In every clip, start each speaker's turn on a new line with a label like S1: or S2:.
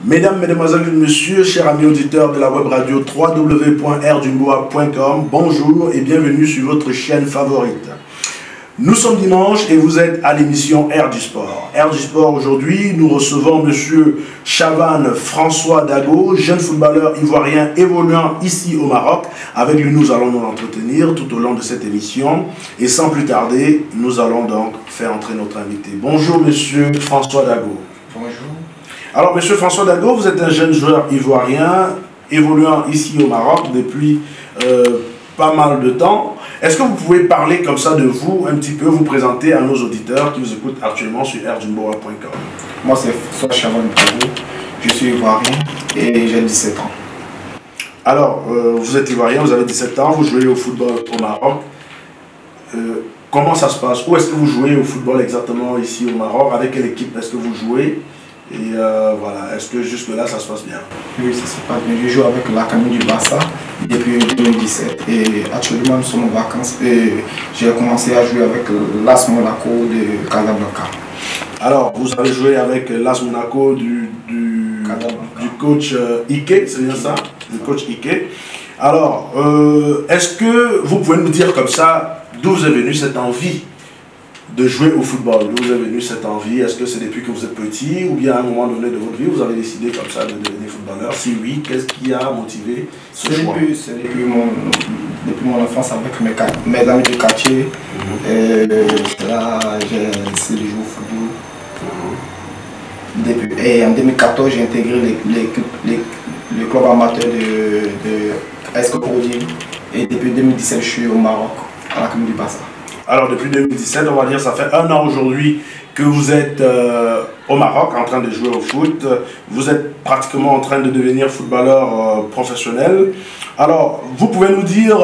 S1: Mesdames, Mesdemoiselles et Messieurs, chers amis auditeurs de la web radio www.rdumboa.com, bonjour et bienvenue sur votre chaîne favorite. Nous sommes dimanche et vous êtes à l'émission Air du Sport. Air du Sport, aujourd'hui, nous recevons Monsieur Chavan François Dago, jeune footballeur ivoirien évoluant ici au Maroc. Avec lui, nous allons nous entretenir tout au long de cette émission. Et sans plus tarder, nous allons donc faire entrer notre invité. Bonjour Monsieur François Dago.
S2: Bonjour.
S1: Alors, Monsieur François Dago, vous êtes un jeune joueur ivoirien évoluant ici au Maroc depuis pas mal de temps. Est-ce que vous pouvez parler comme ça de vous, un petit peu, vous présenter à nos auditeurs qui vous écoutent actuellement sur rdumboa.com?
S2: Moi, c'est François Chavan Dago. Je suis ivoirien et j'ai 17 ans.
S1: Alors, vous êtes ivoirien, vous avez 17 ans, vous jouez au football au Maroc. Comment ça se passe? Où est-ce que vous jouez au football exactement ici au Maroc? Avec quelle équipe est-ce que vous jouez? Et voilà, est-ce que jusque-là, ça se passe bien?
S2: Oui, ça se passe bien. Je joue avec l'Académie du Barça depuis 2017. Et actuellement, nous sommes en vacances et j'ai commencé à jouer avec l'AS Monaco de Casablanca.
S1: Alors, vous avez joué avec l'AS Monaco du coach Ike, c'est bien ça? Le coach Ike. Alors, est-ce que vous pouvez nous dire comme ça d'où vous est venue cette envie de jouer au football? D'où vous est venue cette envie? Est-ce que c'est depuis que vous êtes petit ou bien à un moment donné de votre vie, vous avez décidé comme ça de devenir footballeur? Si oui, qu'est-ce qui a motivé ce choix?
S2: C'est depuis mon enfance avec mes amis du quartier. Là, j'ai essayé de jouer au football. Et en 2014, j'ai intégré le club amateur de AS Cocody. Et depuis 2017, je suis au Maroc, à l'Académie du Barça.
S1: Alors depuis 2017, on va dire, ça fait un an aujourd'hui que vous êtes au Maroc en train de jouer au foot. Vous êtes pratiquement en train de devenir footballeur professionnel. Alors, vous pouvez nous dire,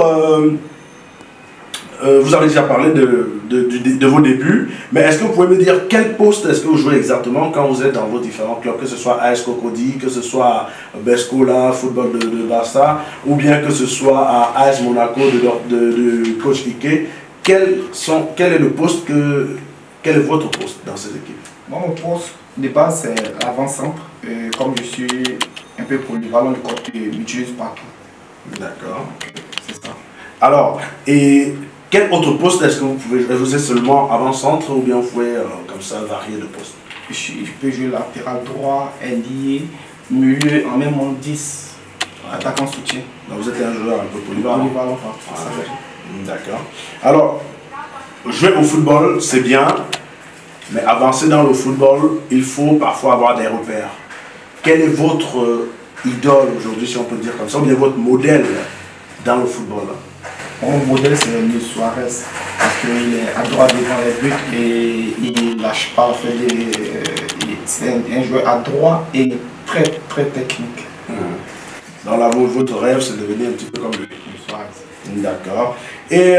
S1: vous avez déjà parlé de vos débuts, mais est-ce que vous pouvez me dire quel poste est-ce que vous jouez exactement quand vous êtes dans vos différents clubs, que ce soit AS Cocody, que ce soit Bescola, football de Barça, ou bien que ce soit à AS Monaco de coach Ike? Quel est le poste quel est votre poste dans cette équipe?
S2: Moi, mon poste de base, c'est avant-centre. Comme je suis un peu polyvalent de côté, j'utilise partout.
S1: D'accord.
S2: C'est ça.
S1: Alors, et quel autre poste est-ce que vous pouvez jouer? Vous êtes seulement avant-centre ou bien vous pouvez comme ça varier de poste?
S2: Je peux jouer latéral droit, ailier, milieu, en même temps 10, attaquant soutien.
S1: Donc vous êtes un joueur un peu polyvalent.
S2: Polyvalent, ça.
S1: D'accord. Alors, jouer au football, c'est bien, mais avancer dans le football, il faut parfois avoir des repères. Quel est votre idole aujourd'hui, si on peut dire comme ça, ou bien votre modèle dans le football?
S2: Mon modèle, c'est Luis Suarez, parce qu'il est à droite devant les buts et il ne lâche pas. C'est un joueur à droit et très technique.
S1: Donc votre rêve, c'est de devenir un petit peu comme lui.
S2: Suarez.
S1: D'accord. Et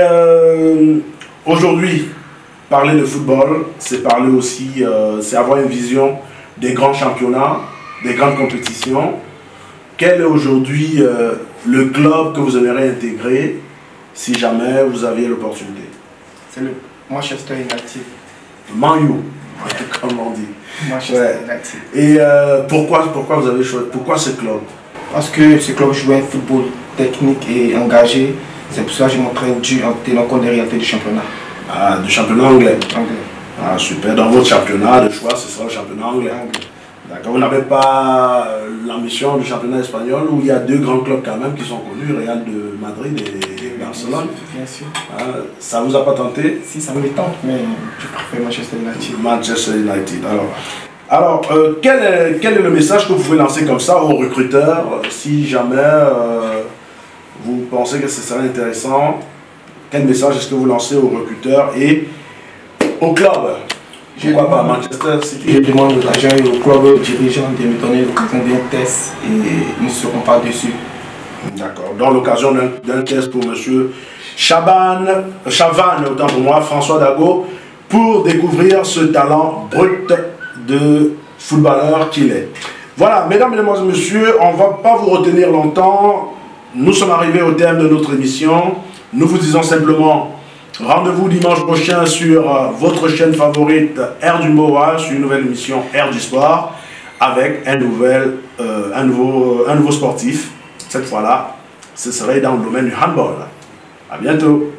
S1: aujourd'hui, parler de football, c'est parler aussi, c'est avoir une vision des grands championnats, des grandes compétitions. Quel est aujourd'hui le club que vous aimeriez intégrer si jamais vous aviez l'opportunité?
S2: C'est le Manchester United.
S1: Man U, comme on dit.
S2: Manchester United.
S1: Et pourquoi vous avez choisi, pourquoi ce club?
S2: Parce que ce club joue un football technique et engagé. C'est pour ça que je m'entraîne en tenant compte des réalités du championnat.
S1: Ah, du championnat anglais.
S2: Anglais.
S1: Ah, super. Dans votre championnat de choix, ce sera le championnat anglais. D'accord. Vous n'avez pas l'ambition du championnat espagnol où il y a deux grands clubs quand même qui sont connus, Real de Madrid et Barcelone.
S2: Bien sûr.
S1: Ah, ça vous a pas tenté?
S2: Si, ça me tente, mais je préfère Manchester United.
S1: Manchester United. Alors quel est le message que vous pouvez lancer comme ça aux recruteurs si jamais vous pensez que ce serait intéressant? Quel message est-ce que vous lancez aux recruteurs et au club? Pourquoi pas Manchester City?
S2: Je demande aux agents et aux clubs dirigeants de me donner l'occasion d'un test et ils ne seront pas dessus.
S1: D'accord. Dans l'occasion d'un test pour monsieur Chavan, autant pour moi, François Dago, pour découvrir ce talent brut de footballeur qu'il est. Voilà, mesdames, mesdemoiselles, messieurs, on ne va pas vous retenir longtemps. Nous sommes arrivés au terme de notre émission. Nous vous disons simplement rendez-vous dimanche prochain sur votre chaîne favorite Air du Moa, sur une nouvelle émission Air du Sport. avec un nouveau sportif. Cette fois-là, ce serait dans le domaine du handball. À bientôt.